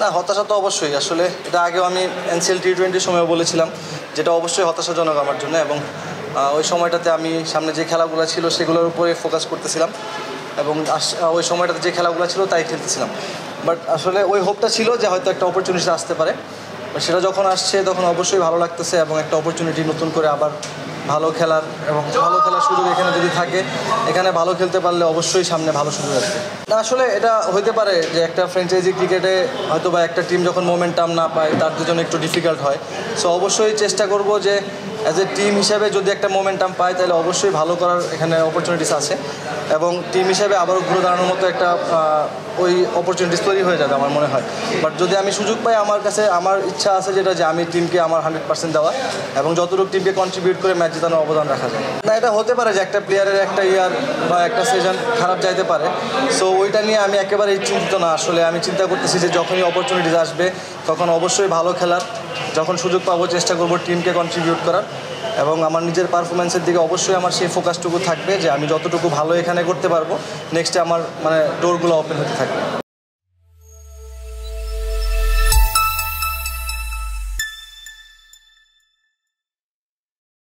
না, হতাশা তো অবশ্যই। আসলে এটা আগেও আমি এনসিএল টি20 সময় বলেছিলাম, যেটা অবশ্যই হতাশাজনক আমার জন্য। এবং ওই সময়টাতে আমি সামনে যে খেলাগুলো ছিল সেগুলোর উপরে ফোকাস করতেছিলাম, এবং ওই সময়টাতে যে খেলাগুলো ছিল তাই খেলতেছিলাম। বাট আসলে ওই হোপটা ছিল যে হয়তো একটা অপরচুনিটি আসতে পারে। সেটা যখন আসছে তখন অবশ্যই ভালো লাগতেছে, এবং একটা অপরচুনিটি নতুন করে আবার ভালো খেলার এবং ভালো খেলার সুযোগ এখানে যদি থাকে, এখানে ভালো খেলতে পারলে অবশ্যই সামনে ভালো সুযোগ আসবে। না, আসলে এটা হইতে পারে যে একটা ফ্র্যাঞ্চাইজি ক্রিকেটে হয়তো বা একটা টিম যখন মোমেন্টাম না পায় তার জন্য একটু ডিফিকাল্ট হয়। সো অবশ্যই চেষ্টা করব যে অ্যাজ এ টিম হিসাবে যদি একটা মোমেন্টাম পায় তাহলে অবশ্যই ভালো করার এখানে অপরচুনিটিস আছে, এবং টিম হিসাবে আবারও ঘুরে দাঁড়ানোর মতো একটা ওই অপরচুনিটিস তৈরি হয়ে যাবে আমার মনে হয়। বাট যদি আমি সুযোগ পাই, আমার কাছে আমার ইচ্ছা আছে যেটা যে আমি টিমকে আমার 100% দেওয়া, এবং যতটুকু টিমকে কন্ট্রিবিউট করে ম্যাচ জেতানোর অবদান রাখা যায়। না, এটা হতে পারে যে একটা প্লেয়ারের একটা ইয়ার বা একটা সিজন খারাপ যাইতে পারে। সো ওইটা নিয়ে আমি একেবারেই চিন্তিত না। আসলে আমি চিন্তা করতেছি যে যখনই অপরচুনিটিস আসবে তখন অবশ্যই ভালো খেলার, যখন সুযোগ পাবো চেষ্টা করবো টিমকে কন্ট্রিবিউট করার, এবং আমার নিজের পারফরমেন্সের দিকে অবশ্যই আমার সেই ফোকাসটুকু থাকবে যে আমি যতটুকু ভালো এখানে করতে পারবো, নেক্সটে আমার ডোরগুলো ওপেন হতে থাকবে।